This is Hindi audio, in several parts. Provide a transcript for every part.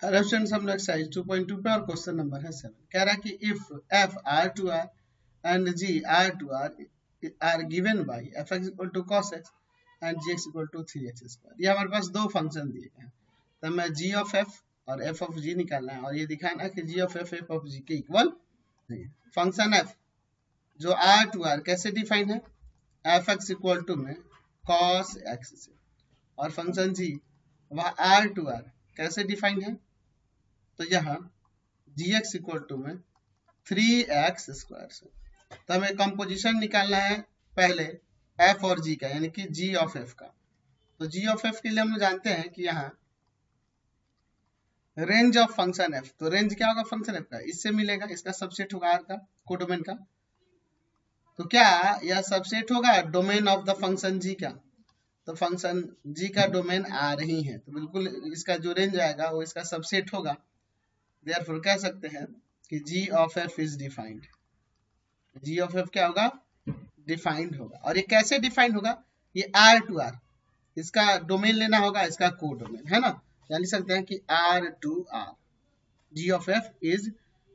हेलो स्टूडेंट्स, हम लोग एक्सरसाइज 2.2 पे और क्वेश्चन नंबर है 7। कह रहा है कि if f R to R and g R to R given by f x equal to cos x and g x equal to 3x square. ये हमारे पास दो फंक्शन दिए गए हैं, तो हमें जी ऑफ एफ और एफ ऑफ जी निकालना है और ये दिखाना है कि जी ऑफ एफ ऑफ जी के इक्वल नहीं है। फंक्शन एफ जो आर टू आर कैसे डिफाइन है, एफ एक्स इक्वल टू में कॉस एक्स से, और फंक्शन जी वह आर टू आर कैसे डिफाइन है, तो यहाँ gx इक्वल टू में 3x स्क्वायर से। तो हमें कंपोजिशन निकालना है पहले f और g का, यानी कि g ऑफ f का। तो g ऑफ f के लिए हम जानते हैं कि यहाँ रेंज ऑफ फंक्शन f, तो रेंज क्या होगा फंक्शन f का, इससे मिलेगा, इसका सबसेट होगा r का, कोडोमेन का। तो क्या यह सबसेट होगा domain of the function g का, तो फंक्शन g का डोमेन r ही है, तो बिल्कुल इसका जो रेंज आएगा वो इसका सबसेट होगा। Therefore कह सकते हैं कि g of f is defined। g of f क्या होगा, डिफाइंड होगा। और ये कैसे डिफाइंड होगा, ये r टू r, इसका डोमेन लेना होगा, इसका को डोमेन है ना, या लिख सकते हैं कि r to r, g of f is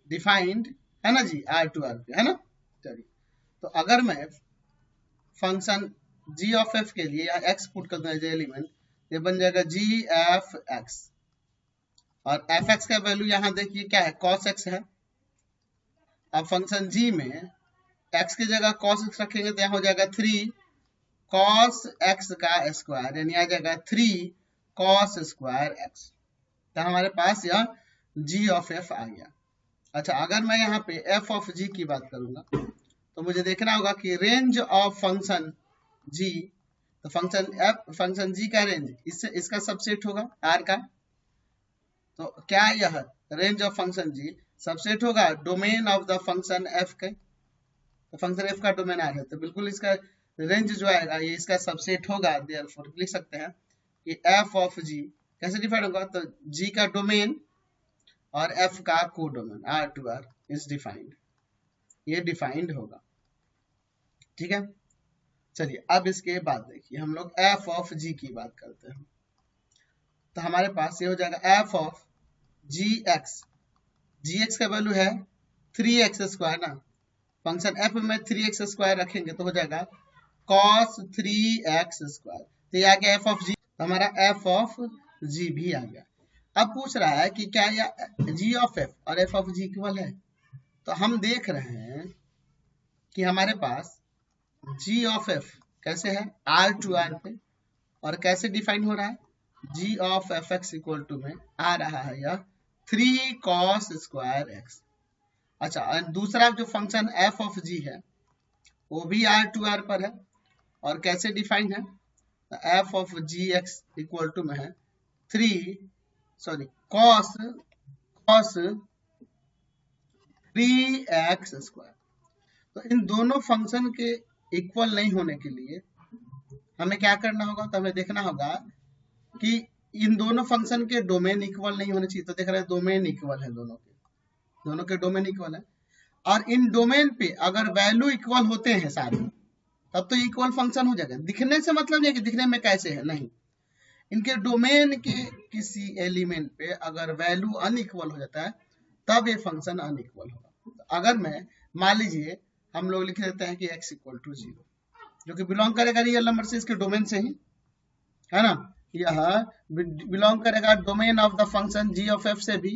defined है ना जी, r टू r पे है ना। चलिए, तो अगर मैं फंक्शन g of f के लिए x पुट कर दूं एज एलिमेंट, ये बन जाएगा g f x, और एफ एक्स का वैल्यू यहाँ देखिए क्या है, cos x है। अब फंक्शन g में x की जगह cos x रखेंगे तो यहाँ हो जाएगा 3 cos x का स्क्वायर, यानी आ जाएगा 3 cos स्क्वायर x। तो हमारे पास यह g ऑफ f आ गया। अच्छा, अगर मैं यहाँ पे f ऑफ g की बात करूंगा तो मुझे देखना होगा कि रेंज ऑफ फंक्शन g, तो फंक्शन g का रेंज इससे इसका सबसेट होगा r का। तो क्या यह range of function g subset होगा domain of the function f के, तो फंक्शन f का डोमेन r है, तो बिल्कुल इसका रेंज जो आएगा ये इसका सबसेट होगा। देयरफॉर लिख सकते हैं कि f ऑफ g कैसे डिफाइंड होगा, तो g का डोमेन और f का को domain r to r is defined, ये डिफाइंड होगा। ठीक है, चलिए अब इसके बाद देखिए हम लोग f ऑफ g की बात करते हैं। तो हमारे पास ये हो जाएगा f ऑफ gx का वैल्यू है 3x स्क्वायर ना, फंक्शन f में 3x स्क्वायर रखेंगे तो हो जाएगा cos 3x स्क्वायर। तो ये आ गया f ऑफ g, तो हमारा f ऑफ g भी आ गया। अब पूछ रहा है कि क्या यह g ऑफ f और f ऑफ g इक्वल है, तो हम देख रहे हैं कि हमारे पास g ऑफ f कैसे है, r टू r पे, और कैसे डिफाइन हो रहा है, g of f x equal to में आ रहा है यह 3 cos स्क्वायर x। अच्छा, और दूसरा जो फंक्शन f ऑफ g है वो भी r टू r पर है, और कैसे डिफाइन है, f of g x equal to में है 3 cos 3x स्क्वायर। तो इन दोनों फंक्शन के इक्वल नहीं होने के लिए हमें क्या करना होगा, तो हमें देखना होगा कि इन दोनों फंक्शन के डोमेन इक्वल नहीं होने चाहिए। तो देख रहे हैं डोमेन इक्वल है, दोनों के डोमेन इक्वल है, और इन डोमेन पे अगर वैल्यू इक्वल होते हैं सारे तब तो इक्वल फंक्शन हो जाएगा। दिखने से मतलब नहीं कि दिखने में कैसे है, नहीं, इनके डोमेन के किसी एलिमेंट पे अगर वैल्यू अनइक्वल हो जाता है तब ये फंक्शन अनइक्वल होगा। अगर मैं मान लीजिए हम लोग लिख देते हैं कि x इक्वल टू 0, जो कि बिलोंग करेगा रियल नंबर से, इसके डोमेन से ही है ना, यह बिलोंग करेगा domain of the function g of f से भी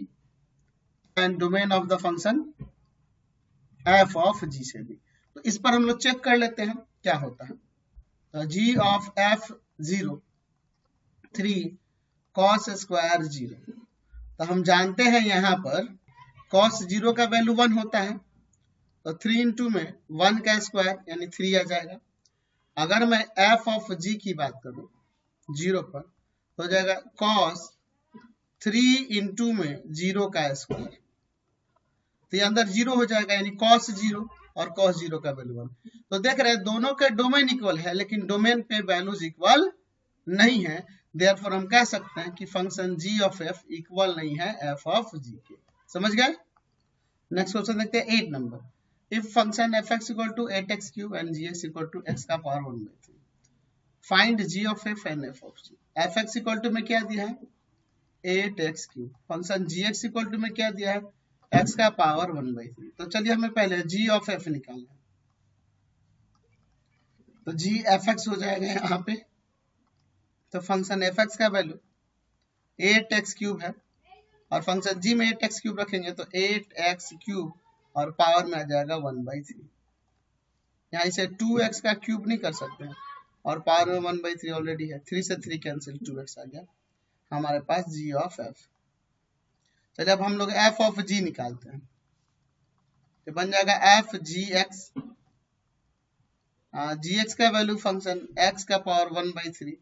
and domain of the function f of g से भी। तो इस पर हम लोग चेक कर लेते हैं क्या होता है। तो g of f 0 3 cos square 0, तो हम जानते हैं यहाँ पर cos 0 का वैल्यू 1 होता है, तो 3 इंटू में 1 का स्क्वायर यानी 3 आ जाएगा। अगर मैं f ऑफ g की बात करूं 0 पर तो हो जाएगा cos 3 इंटू में 0 का स्क्वायर, तो ये अंदर 0 हो जाएगा, यानी cos 0 और cos 0 का वैल्यू 1। तो देख रहे हैं दोनों के डोमेन इक्वल है लेकिन डोमेन पे वैल्यूज इक्वल नहीं है। देयरफॉर हम कह सकते हैं कि function g of f equal नहीं है f ऑफ g के। समझ गए? नेक्स्ट क्वेश्चन देखते हैं 8 number. If function f x equal to 8x cube and g x equal to x का power 1/3, find g of f and f of g। f x equal to में क्या दिया है 8x³ function gx equal to में क्या दिया है, x का पावर 1/3। तो चलिए हमें पहले g ऑफ f निकालना है। तो g fx हो जाएगा यहाँ पे, तो फंक्शन fx का वैल्यू 8x³ है और फंक्शन g में 8x³ रखेंगे तो 8x³ और पावर में आ जाएगा 1/3। यहाँ इसे 2x का क्यूब नहीं कर सकते हैं और पावर में 1/3 ऑलरेडी है, 3 से 3 कैंसिल, 2x आ गया हमारे पास g ऑफ f। चलिए अब हम लोग f ऑफ g निकालते हैं, तो बन जाएगा f gx। gx का वैल्यू फंक्शन x का पावर 1/3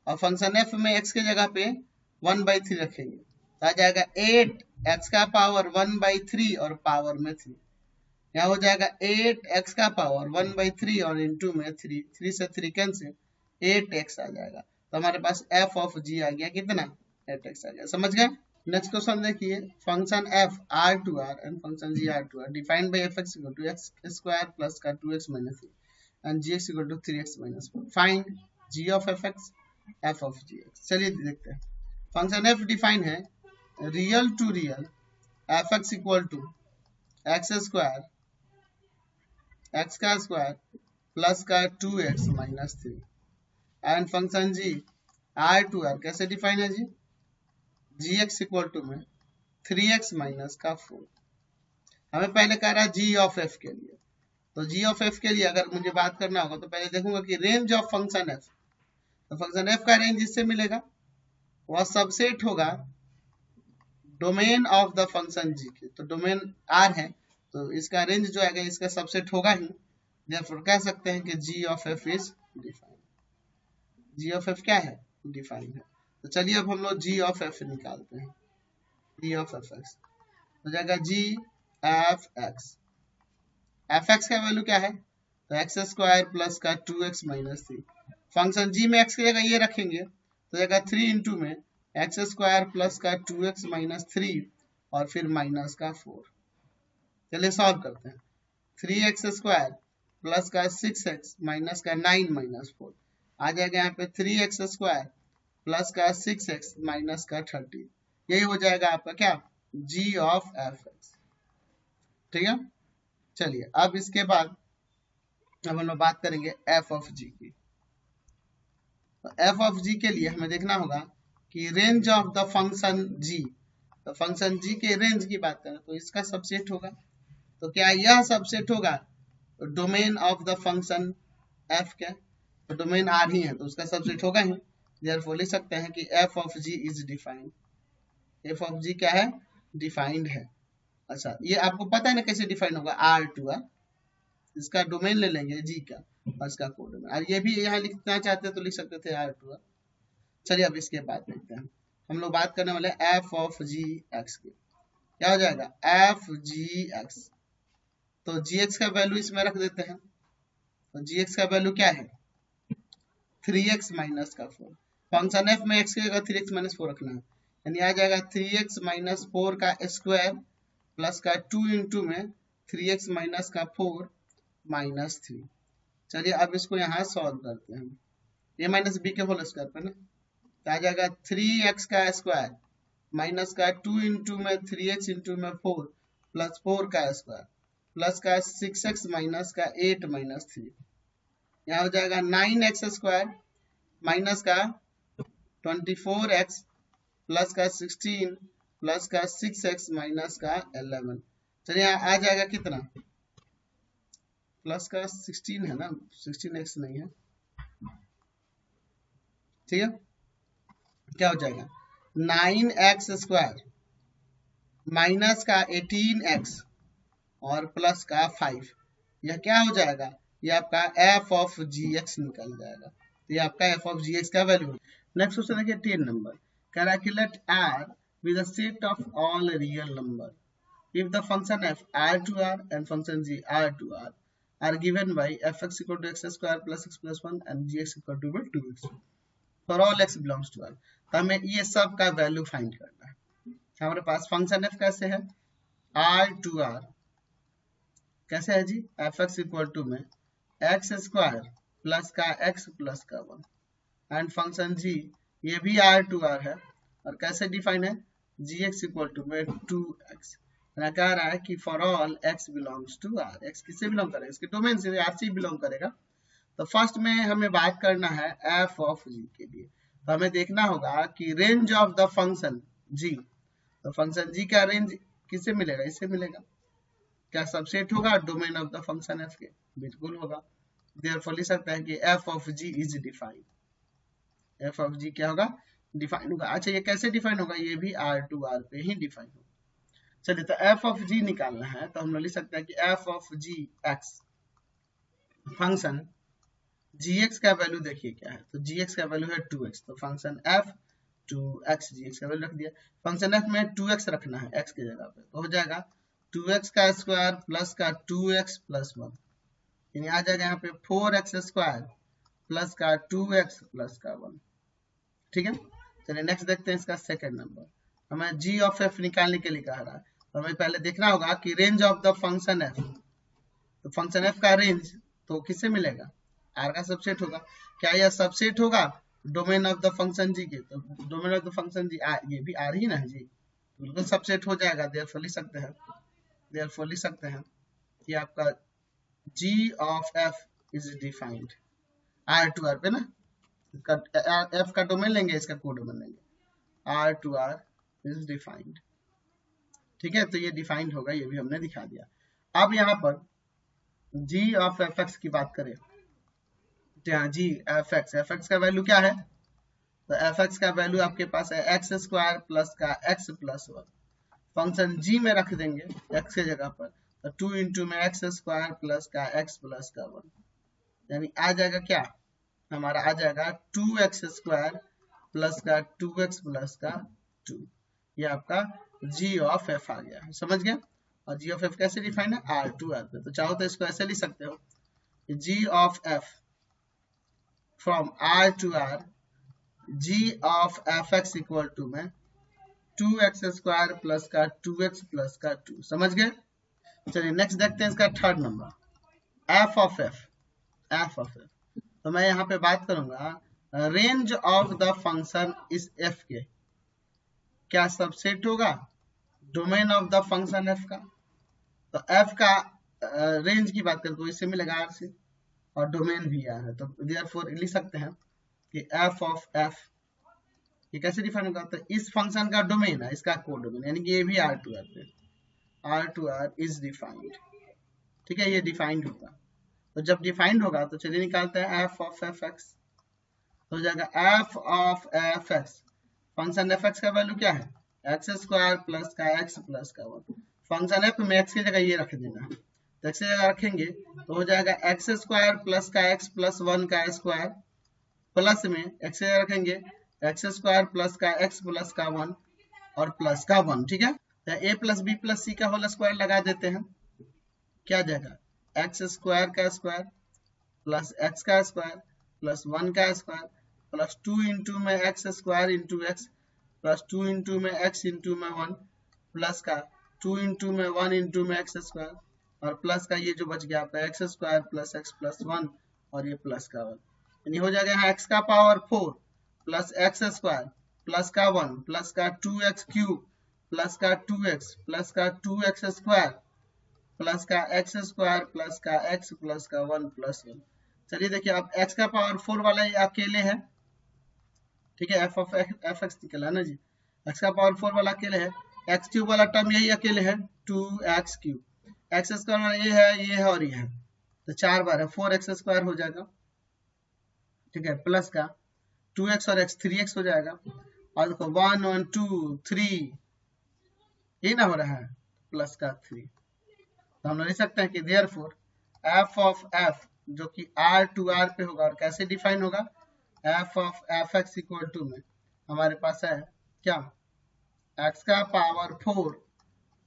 और फंक्शन f में x के जगह पे 1/3 रखेंगे तो आ जाएगा 8x का पावर 1/3 और पावर में 3। यहाँ हो जाएगा 8x का पावर 1/3 और इंटू में 3, 3 से 3 कैंसिल, 8x आ जाएगा। तो हमारे पास f ऑफ g आ गया कितना, 8x आ गया। समझ गए। नेक्स्ट क्वेश्चन देखिए, function f r2r and function g r2r defined by fx equal to x² plus का 2x minus 3 and gx equal to 3x minus 4। Find g of fx, f of gx। चलिए देखते हैं। फंक्शन f डिफाइन है real to real fx equal to x² x का स्क्वायर प्लस का 2x minus 3 and function g r2r कैसे डिफाइन है जी, gx इक्वल टू में 3x माइनस का 4। हमें पहले कह रहा है g ऑफ f के लिए, तो g ऑफ f के लिए अगर मुझे बात करना होगा तो पहले देखूंगा कि रेंज ऑफ फंक्शन f, तो फंक्शन f का रेंज जिससे मिलेगा वह सबसेट होगा domain of the function g के। तो डोमेन r है तो इसका रेंज जो आएगा इसका सबसेट होगा ही, therefore कह सकते हैं कि g of f is defined. g of f क्या है, डिफाइंड है। तो चलिए अब हम लोग g ऑफ f निकालते हैं। g ऑफ fx हो जाएगा g fx, fx का वैल्यू क्या है, तो x² प्लस का 2x माइनस 3। फंक्शन g में x की जगह ये रखेंगे तो जाएगा 3 इंटू में x² प्लस का 2x माइनस 3 और फिर माइनस का 4। चलिए सॉल्व करते हैं। 3x² प्लस का 6x माइनस का 9 माइनस 4 आ जाएगा यहाँ पे 3x² प्लस का 6x माइनस का 30। यही हो जाएगा आपका क्या, g ऑफ fx। ठीक है। चलिए अब इसके बाद अब हम लोग बात करेंगे f ऑफ g की। तो f ऑफ g के लिए हमें देखना होगा कि range of the function g, तो फंक्शन g के रेंज की बात करें तो इसका सबसेट होगा, तो क्या यह सबसेट होगा domain of the function f के, तो डोमेन r ही है तो उसका सबसेट होगा ही, therefore लिख सकते हैं कि f of g is defined. f of g क्या है, डिफाइंड है। अच्छा ये आपको पता है ना कैसे डिफाइन होगा, r2r इसका डोमेन ले लेंगे g का और इसका कोडोमेन, और ये भी यहाँ लिखना चाहते हैं तो लिख सकते थे r2r। चलिए अब इसके बाद देखते हैं, हम लोग बात करने वाले f ऑफ g x की। क्या हो जाएगा, f g x, तो gx का वैल्यू इसमें रख देते हैं, तो gx का वैल्यू क्या है 3x माइनस का 4। फंक्शन f में x की जगह 3x माइनस 4 रखना है, यानी आ जाएगा 3x माइनस 4 का स्क्वायर प्लस का 2 इंटू में 3x माइनस का 4 माइनस 3। चलिए अब इसको यहाँ सॉल्व करते हैं, a माइनस बी के होल स्क्वायर पर ना, तो आ जाएगा 3x का स्क्वायर माइनस का 2 इंटू में 3x इंटू में 4 प्लस 4 का स्क्वायर प्लस का 6x माइनस का 8 माइनस 3। यहाँ हो जाएगा 9x स्क्वायर माइनस का 24x प्लस का 16 प्लस का 6x माइनस का 11। चलिए यहाँ आ जाएगा कितना, प्लस का 16 है ना, 16x नहीं है, ठीक है। क्या हो जाएगा 9x स्क्वायर माइनस का 18x और प्लस का 5, यह क्या हो जाएगा, ये आपका f ऑफ gx निकल जाएगा। तो ये आपका f ऑफ gx का वैल्यू है। नेक्स्ट क्वेश्चन देखिए 10 number, calculate r with a set of all real number if the function f r2r and function g r2r are given by fx equal to x² plus x plus 1 and gx equal to 2x for all x belongs to r। तो हमें ये सब का वैल्यू फाइंड करना है। हमारे पास फंक्शन f कैसे है, r2r कैसे है जी, fx इक्वल टू में x² प्लस का x प्लस का 1 एंड फंक्शन g ये भी r2r है और कैसे डिफाइन है, जी एक्स इक्वल टू में 2x। कह रहा है कि for all x belongs to r, x किससे बिलोंग करेगा, इसके डोमेन से r से बिलोंग करेगा। तो फर्स्ट में हमें बात करना है f ऑफ g के लिए। तो हमें देखना होगा कि range of the function g, तो फंक्शन g का रेंज किससे मिलेगा, इससे मिलेगा। क्या सबसेट होगा domain of the function f के, बिल्कुल होगा। देयरफॉर लिख सकते हैं कि f of g is defined, f of g क्या होगा, डिफाइन होगा। अच्छा ये कैसे डिफाइन होगा, ये भी r टू r पे ही डिफाइन होगा। चलिए तो f ऑफ g निकालना है, तो हम लोग लिख सकते हैं कि f of g x function gx का वैल्यू देखिए क्या है, तो gx का वैल्यू है 2x, तो फंक्शन f 2x gx का वैल्यू रख दिया। फंक्शन f में 2x रखना है x की जगह पे, तो हो जाएगा 2x का स्क्वायर प्लस का 2x प्लस 1, यानी आ जाएगा यहाँ पे 4x स्क्वायर प्लस का 2x प्लस का 1। ठीक है, चलिए नेक्स्ट देखते हैं इसका सेकंड नंबर। हमें g ऑफ f निकालने के लिए कह रहा है, तो हमें पहले देखना होगा कि range of the function f, तो फंक्शन f का रेंज तो किससे मिलेगा, r का सबसेट होगा। क्या यह सबसेट होगा domain of the function g के, तो domain of the function g ये भी r ही ना है जी, बिल्कुल सबसेट हो जाएगा। देयरफॉर लिख सकते हैं कि आपका g of f is defined r to r पे ना, इसका f का डोमेन लेंगे, इसका कोडोमेन लेंगे, r to r is defined. ठीक है, तो ये डिफाइंड होगा, ये भी हमने दिखा दिया। अब यहाँ पर g ऑफ fx की बात करें, जी fx का वैल्यू क्या है, तो fx का वैल्यू आपके पास है x स्क्वायर प्लस का x प्लस 1। फंक्शन g में रख देंगे x के जगह पर, तो 2 इंटू में x स्क्वायर प्लस का x प्लस का 1, यानी आ जाएगा क्या, हमारा आ जाएगा 2x स्क्वायर प्लस का 2x प्लस का 2। ये आपका g ऑफ f आ गया, समझ गया। और g ऑफ f कैसे डिफाइन है, r टू r पे, तो चाहो तो इसको ऐसे लिख सकते हो, g of f from r to r, g of fx equal to में 2x स्क्वायर प्लस का 2x प्लस का 2, समझ गए। चलिए नेक्स्ट देखते हैं इसका third number, f of f। तो मैं यहाँ पे बात करूंगा रेंज ऑफ द फंक्शन इस f के, क्या सबसेट होगा domain of the function f का, तो f का रेंज की बात करें तो इससे मिलेगा r से, और डोमेन भी r है, तो देयरफॉर लिख सकते हैं कि f ऑफ f ये कैसे डिफाइन होगा, तो इस फंक्शन का डोमेन है, इसका कोडोमेन, यानी कि ये भी r टू r पे, r to r is defined. ठीक है, ये डिफाइंड होगा, तो जब डिफाइंड होगा तो चलिए निकालते हैं f ऑफ fx, हो जाएगा f of fx, function fx का वैल्यू क्या है, x स्क्वायर प्लस का x प्लस का 1। फंक्शन f में x की जगह ये रख देना है, तो x की जगह रखेंगे तो हो जाएगा x स्क्वायर प्लस का x प्लस 1 का स्क्वायर, प्लस में x की जगह रखेंगे x स्क्वायर प्लस का x प्लस का 1 और प्लस का 1। ठीक है, तो a plus b plus c का होल स्क्वायर लगा देते हैं, क्या आ जाएगा x स्क्वायर का स्क्वायर प्लस x का स्क्वायर प्लस 1 का स्क्वायर प्लस 2 इंटू में x square into x plus 2 into में x इंटू में 1 प्लस का 2 इंटू में 1 इंटू में x स्क्वायर और प्लस का ये जो बच गया आपका x square plus x plus 1 और ये प्लस का 1, यानी हो जाएगा यहाँ x का power 4 plus x square plus का 1 प्लस का 2x क्यूब प्लस का 2x प्लस का 2x स्क्वायर प्लस का x स्क्वायर प्लस का x प्लस का 1 प्लस 1। चलिए देखिए अब x का पावर 4 वाला ये अकेले है, ठीक है, f ऑफ fx निकला ना जी, x का पावर 4 वाला अकेले है, x क्यूब वाला टर्म यही अकेले है 2x क्यूब, x स्क्वायर वाला ये है और ये है, तो 4 बार है 4x स्क्वायर हो जाएगा। ठीक है, प्लस का 2x और x 3x हो जाएगा, और देखो 1 1 2 3 ये ना हो रहा है प्लस का 3, तो हम लिख सकते हैं कि देयरफॉर f ऑफ f जो कि r टू r पे होगा, और कैसे डिफाइन होगा, f of fx equal to में हमारे पास है क्या, x का पावर 4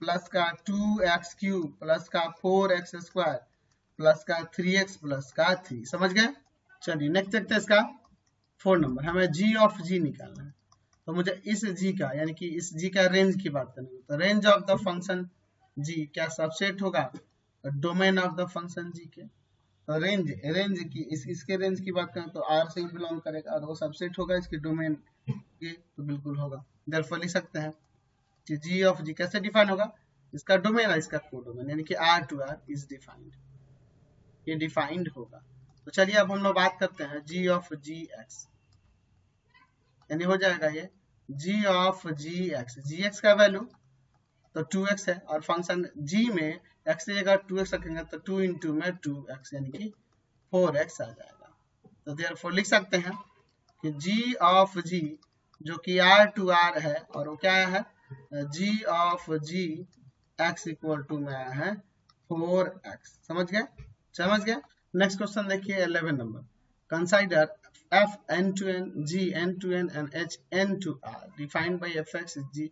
प्लस का 2x क्यूब प्लस का 4x स्क्वायर प्लस का 3x प्लस का 3, समझ गए। चलिए नेक्स्ट देखते हैं इसका 4 नंबर, हमें g ऑफ g निकालना है, तो मुझे इस g का यानी कि इस g का रेंज की बात करनी है, तो range of the function g क्या सबसेट होगा domain of the function g के, तो रेंज की इसके रेंज की बात करें तो r से ही बिलोंग करेगा और वो सबसेट होगा इसके डोमेन होगी तो बिल्कुल होगा। देयरफॉर लिख सकते हैं कि जी ऑफ जी कैसे डिफाइन होगा, इसका डोमेन और इसका कोडोमेन, यानी कि R to R is defined, ये डिफाइंड होगा। तो चलिए अब हम लोग बात करते हैं जी ऑफ जी एक्स, यानी हो जाएगा ये जी ऑफ जी एक्स का वैल्यू तो 2x है और फंक्शन g में x की जगह 2x रखेंगे तो 2 इंटू में 2x यानी कि 4x आ जाएगा। तो देयरफॉर लिख सकते हैं कि g ऑफ g जो कि R to R है और वो क्या है g of g x equal to में आया है 4x। समझ गए। नेक्स्ट क्वेश्चन देखिए 11 number, consider f n to n g n to n and h n to r defined by fx g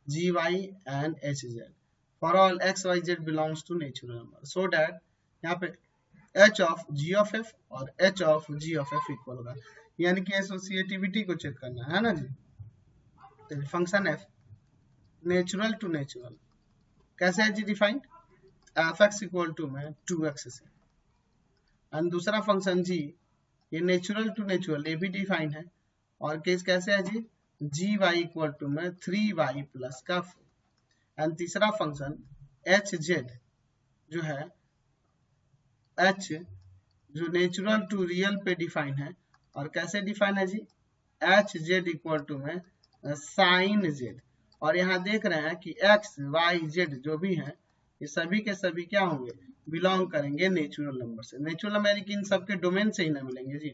gy and hz for all x y z belongs to natural number, so that यहाँ पे h of g of f और h of g of f equal होगा, यानी कि एसोसिएटिविटी को चेक करना है ना जी। तो function f natural to natural कैसे है जी डिफाइंड, fx इक्वल टू में 2x से, एंड दूसरा फंक्शन g ये नेचुरल टू नेचुरल ये भी डिफाइन है, और केस कैसे है जी जी वाई इक्वल टू में 3y प्लस का 4, एंड तीसरा फंक्शन एच जेड जो है h जो नेचुरल टू रियल पे डिफाइन है, और कैसे डिफाइन है जी एच जेड इक्वल टू में साइन जेड, और यहाँ देख रहे हैं कि x y z जो भी है ये सभी के सभी क्या होंगे बिलोंग करेंगे नेचुरल नंबर से। नेचुरल नंबर यानी कि इन सबके डोमेन से ही ना मिलेंगे जी,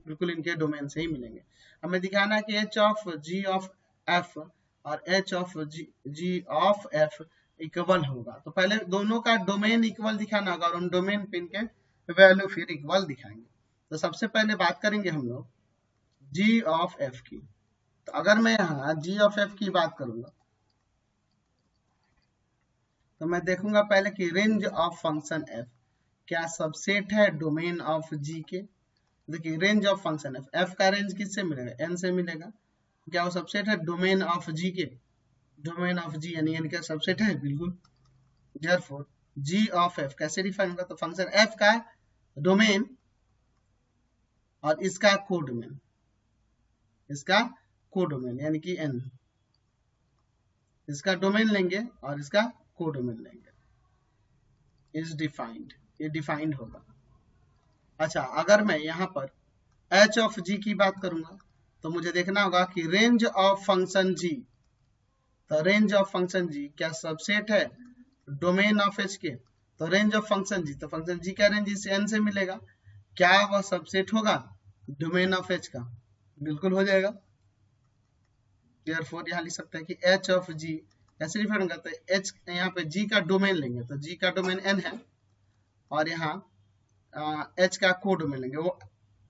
बिल्कुल इनके डोमेन से ही मिलेंगे। हमें दिखाना है कि h of g of f और h of g of f equal होगा, तो पहले दोनों का डोमेन इक्वल दिखाना होगा और उन डोमेन पे इनके वैल्यू फिर इक्वल दिखाएंगे। तो सबसे पहले बात करेंगे हम लोग g ऑफ f की। तो अगर मैं यहाँ g ऑफ f की बात करूंगा तो मैं देखूंगा पहले कि रेंज ऑफ फंक्शन f क्या सबसेट है डोमेन ऑफ g के। देखिए रेंज ऑफ फंक्शन f का रेंज किससे मिलेगा, n से मिलेगा, क्या वो सबसेट है डोमेन ऑफ g के, डोमेन ऑफ g यानी n का सबसेट है बिल्कुल। देयरफॉर g ऑफ f कैसे डिफाइन होगा, तो फंक्शन f का डोमेन और इसका कोडोमेन, इसका कोडोमेन यानी कि n, इसका डोमेन लेंगे और इसका कोडोमेन लेंगे इज डिफाइंड, ये डिफाइंड होगा। अच्छा अगर मैं यहाँ पर h ऑफ g की बात करूंगा तो मुझे देखना होगा कि रेंज ऑफ फंक्शन g, तो रेंज ऑफ फंक्शन g क्या सबसेट है डोमेन ऑफ h के, तो रेंज ऑफ फंक्शन g, तो फंक्शन g का रेंज इस n से मिलेगा, क्या वह सबसेट होगा डोमेन ऑफ h का, बिल्कुल हो जाएगा। देयरफॉर यहाँ लिख सकते हैं कि h ऑफ g कैसे डिफाइन होगा, तो h यहाँ पे g का डोमेन लेंगे तो g का डोमेन n है और यहाँ h का कोडोमेन लेंगे वो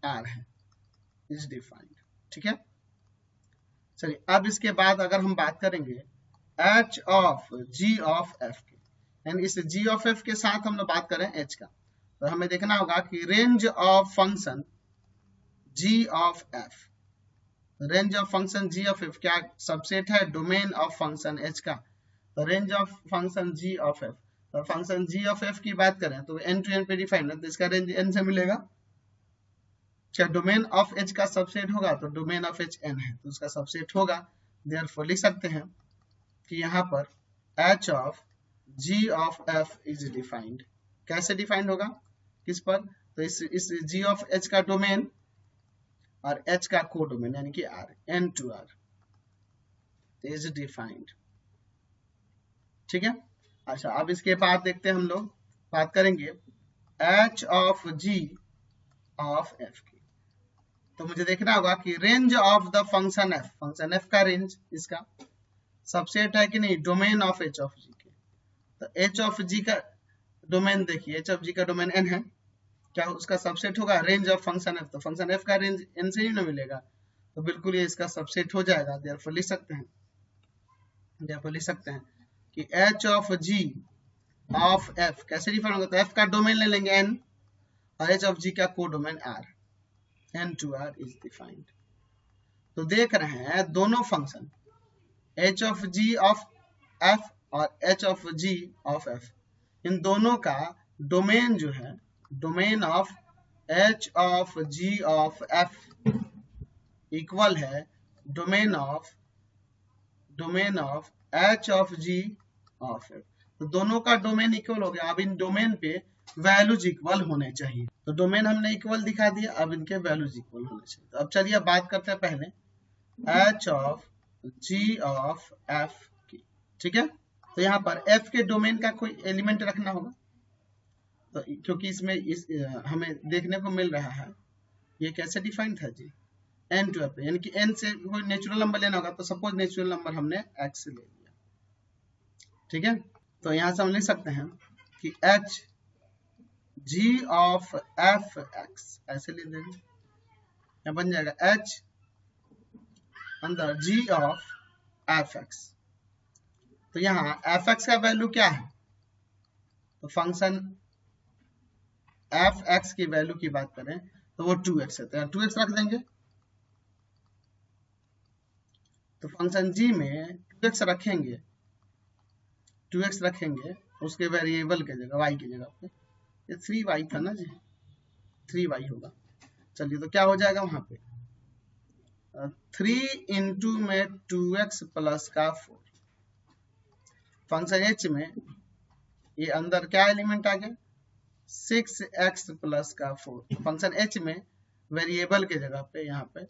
r है, इज डिफाइंड। ठीक है, चलिए अब इसके बाद अगर हम बात करेंगे h of g of f की, यानी इस g ऑफ f के साथ हम लोग बात करें h का, तो हमें देखना होगा कि range of function g of f, range of function g of f क्या सबसेट है डोमेन ऑफ फंक्शन h का, तो range of function g of f, तो फंक्शन g ऑफ f की बात करें तो n to n पे डिफाइन है, तो इसका रेंज n से मिलेगा, क्या डोमेन ऑफ h का सबसेट होगा, तो डोमेन ऑफ h n है तो उसका सबसेट होगा। देयरफॉर लिख सकते हैं कि यहाँ पर h of g of f is defined, कैसे डिफाइंड होगा किस पर, तो इस g ऑफ h का डोमेन और h का कोडोमेन यानी कि r, n to r is defined. ठीक है, अच्छा अब इसके बाद देखते हैं हम लोग बात करेंगे h of g of f की, तो मुझे देखना होगा कि range of the function f, function f का रेंज इसका सबसेट है कि नहीं domain of h of g के, तो h ऑफ g का डोमेन देखिए h ऑफ g का डोमेन n है, क्या उसका सबसेट होगा रेंज ऑफ फंक्शन f, तो फंक्शन f का रेंज n से ही ना मिलेगा, तो बिल्कुल ये इसका सबसेट हो जाएगा। देयरफॉर लिख सकते हैं कि h of g of f कैसे डिफाइन होगा, तो f का डोमेन ले लेंगे n और h ऑफ g का codomain r, n to r is defined. तो देख रहे हैं दोनों function h of g of f और h of g of f, इन दोनों का डोमेन जो है domain of h of g of f equal है domain of H of ji of F. तो दोनों का डोमेन इक्वल हो गया। अब इन डोमेन पे वैल्यूज इक्वल होने चाहिए। तो डोमेन हमने इक्वल दिखा दिया, अब इनके वैल्यूज इक्वल होने चाहिए। तो अब चलिए बात करते हैं पहले h of ji of f की। ठीक है, तो यहाँ पर एफ के डोमेन का कोई एलिमेंट रखना होगा। तो क्योंकि इसमें हमें देखने को मिल रहा है, ये कैसे डिफाइंड था जी, एन टू एफ, यानी कि एन से कोई नेचुरल नंबर लेना होगा। तो सपोज नेचुरल नंबर हमने एक्स से ले लिया। ठीक है, तो यहां से हम लिख सकते हैं कि H G of f x, ऐसे ले लेंगे। यहाँ बन जाएगा एच अंदर जी ऑफ एफ एक्स। तो यहाँ एफ एक्स का वैल्यू क्या है, तो फंक्शन एफ एक्स की वैल्यू की बात करें तो वो 2x है, तो 2x रख देंगे। तो फंक्शन g में 2x रखेंगे, 2x रखेंगे उसके वेरिएबल के जगह y की जगह पे। ये 3y था ना जी, 3y होगा। चलिए तो क्या हो जाएगा वहां पे 3 इंटू में 2x प्लस का 4। फंक्शन h में ये अंदर क्या एलिमेंट आ गया 6x प्लस का 4। फंक्शन h में वेरिएबल के जगह पे यहाँ पे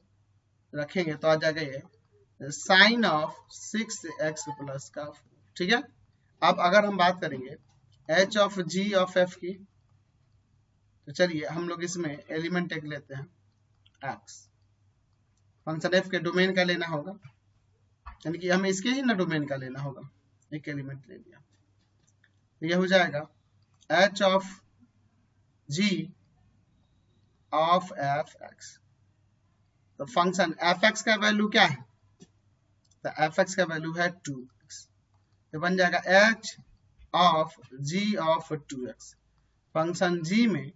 रखेंगे तो आ जाएगा ये साइन ऑफ 6x प्लस का 4। ठीक है, अब अगर हम बात करेंगे h of g of f की, तो चलिए हम लोग इसमें एलिमेंट एक लेते हैं x। फंक्शन f के डोमेन का लेना होगा, यानी कि हमें इसके ही ना डोमेन का लेना होगा। एक एलिमेंट ले लिया, तो यह हो जाएगा h of g of f x. तो फंक्शन एफ एक्स का वैल्यू क्या है, तो एफ एक्स का वैल्यू है 2x। तो बन जाएगा h of g of 2x। Function g में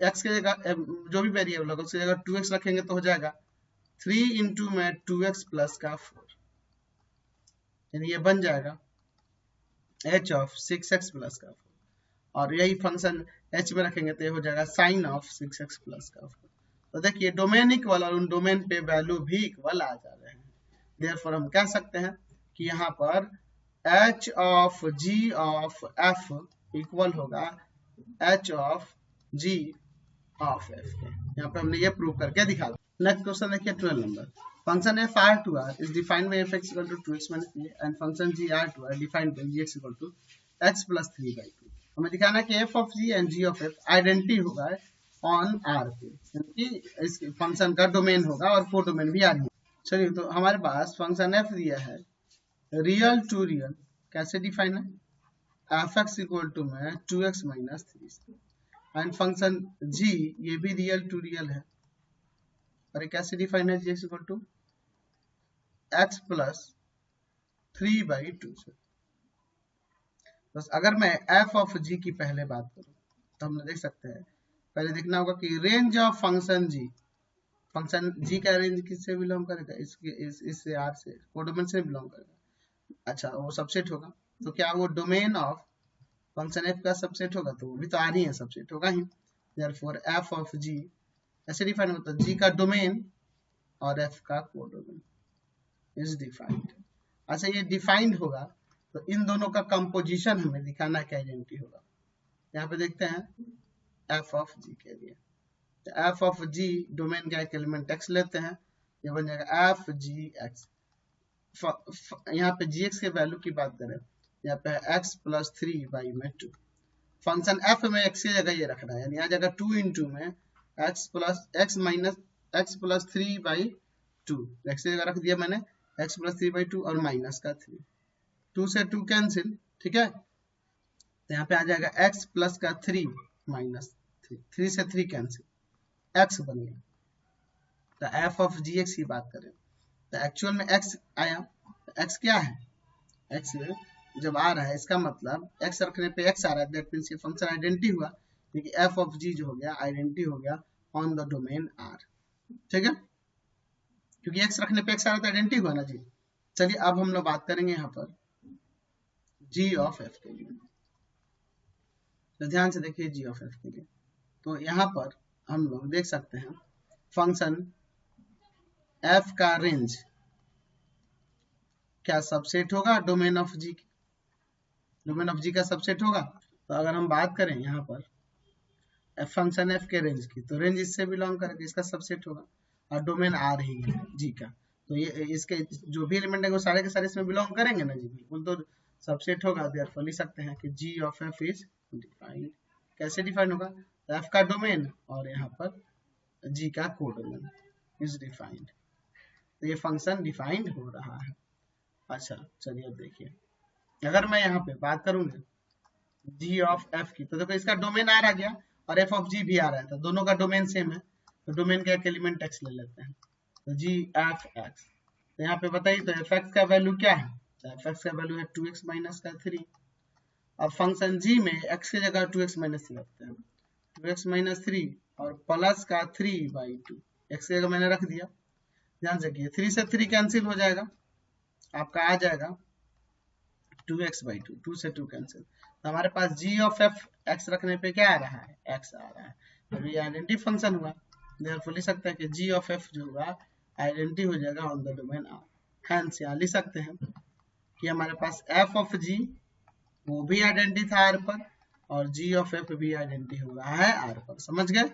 x के जगह जो भी वेरिएबल होगा उसकी जगह 2x रखेंगे तो हो जाएगा 3 इंटू में 2x प्लस का 4, यानी ये बन जाएगा h ऑफ 6x प्लस का 4। और यही फंक्शन h में रखेंगे तो ये हो जाएगा साइन ऑफ 6x प्लस का 4। तो देखिए डोमेन इक्वल और उन डोमेन पे वैल्यू भी इक्वल आ जा रहे हैं। देयरफॉर हम कह सकते हैं कि यहाँ पर h of g of f equal होगा h of g of f के। यहाँ पे हमने ये प्रूव करके दिखा। नेक्स्ट क्वेश्चन देखिए 12 number. Function f r to r is defined by f(x) equal to 2x minus 3 and function g r to r defined by gx equal to x plus 3 by 2। हमें दिखाना है कि f of g and g of f identity होगा ऑन r पे, यानी कि इस फंक्शन का डोमेन होगा और को डोमेन भी r है। चलिए तो हमारे पास फंक्शन f दिया है रियल टू रियल, कैसे डिफाइन है f(x) इक्वल टू में 2x minus 3 and function g ये भी रियल टू रियल है, और ये कैसे डिफाइन है gx equal to x plus 3 by 2 से। बस अगर मैं f ऑफ g की पहले बात करूं तो हम देख सकते हैं, पहले देखना होगा कि range of function g, function g का रेंज किससे बिलोंग करेगा, इससे r से, कोडोमेन से बिलोंग करेगा। अच्छा वो सबसेट होगा, तो क्या वो डोमेन ऑफ फंक्शन f का सबसेट होगा, तो वो भी तो r ही है, सबसेट होगा ही। देयरफॉर f ऑफ g ऐसे डिफाइन होता है, g का डोमेन और f का कोडोमेन इज डिफाइंड। अच्छा ये डिफाइंड होगा तो इन दोनों का कंपोजिशन हमें दिखाना क्या आइडेंटिटी होगा। यहाँ पे देखते हैं f ऑफ g के लिए, तो f ऑफ g डोमेन का एक एलिमेंट x लेते हैं, ये बन जाएगा f g x। यहाँ पे gx के वैल्यू की बात करें, यहाँ पे x प्लस 3 बाई में 2। फंक्शन f में x की जगह ये रखना है, यानी यहाँ जगह 2 इंटू में x minus x plus 3 by 2, x की जगह रख दिया मैंने x प्लस 3 बाई 2 और माइनस का 3, 2 से 2 कैंसिल। ठीक है, तो यहाँ पे आ जाएगा x प्लस का 3 माइनस 3 से 3 कैंसिल, x बन गया। तो f ऑफ gx की बात करें तो एक्चुअल में x आया, तो x क्या है, x जब आ रहा है इसका मतलब x रखने पे x आ रहा है, दैट मींस ये फंक्शन आइडेंटिटी हुआ, क्योंकि f ऑफ g जो हो गया आइडेंटिटी हो गया ऑन द डोमेन r। ठीक है, क्योंकि x रखने पे x आ रहा था, आइडेंटिटी हुआ ना जी। चलिए अब हम लोग बात करेंगे यहाँ पर g ऑफ f के लिए, तो ध्यान से देखिए g ऑफ f के लिए। तो यहाँ पर हम लोग देख सकते हैं फंक्शन f का रेंज क्या सबसेट होगा domain of G, domain of G का सबसेट होगा। तो अगर हम बात करें यहाँ पर फंक्शन एफ के रेंज की, तो रेंज इससे बिलोंग करेगा, इसका सबसेट होगा, और डोमेन आर ही है जी का, तो ये इसके जो भी एलिमेंट है वो सारे के सारे इसमें बिलोंग करेंगे ना जी, बिल्कुल, तो सबसेट होगा। देयरफॉर लिख सकते हैं कि जी ऑफ एफ इज डिफाइंड। कैसे डिफाइंड होगा, एफ का डोमेन और यहाँ पर जी का कोडोमेन इज डिफाइंड, तो ये फंक्शन डिफाइंड हो रहा है। अच्छा चलिए अब देखिए, अगर मैं यहाँ पे बात करूंगा जी ऑफ एफ की, तो देखो इसका डोमेन आर आ गया और एफ ऑफ जी भी आ रहा था, दोनों का डोमेन सेम है, तो डोमेन का एक एलिमेंट एक्स ले लेते हैं, तो जी एफ एक्स। तो यहाँ पे बताइए तो एफ एक्स का वैल्यू क्या है, तो एफ एक्स का वैल्यू है 2x माइनस का 3। अब फंक्शन जी में x की जगह 2x माइनस रखते हैं, 2x माइनस 3 और प्लस का 3/2, x की जगह मैंने रख दिया। ध्यान रखिए 3 से 3 कैंसिल हो जाएगा, आपका आ जाएगा 2x/2, 2 से 2 कैंसिल, तो हमारे पास g ऑफ एफ एक्स रखने पे क्या आ रहा है, x आ रहा है, तो ये आइडेंटिटी फंक्शन हुआ। देयरफॉर लिख सकते हैं कि g ऑफ एफ जो होगा आइडेंटिटी हो जाएगा on the domain are. Hence यहाँ लिख सकते हैं कि हमारे पास f ऑफ g वो भी आइडेंटिटी था आर पर, और g ऑफ एफ भी आइडेंटिटी हो रहा है आर पर। समझ गए।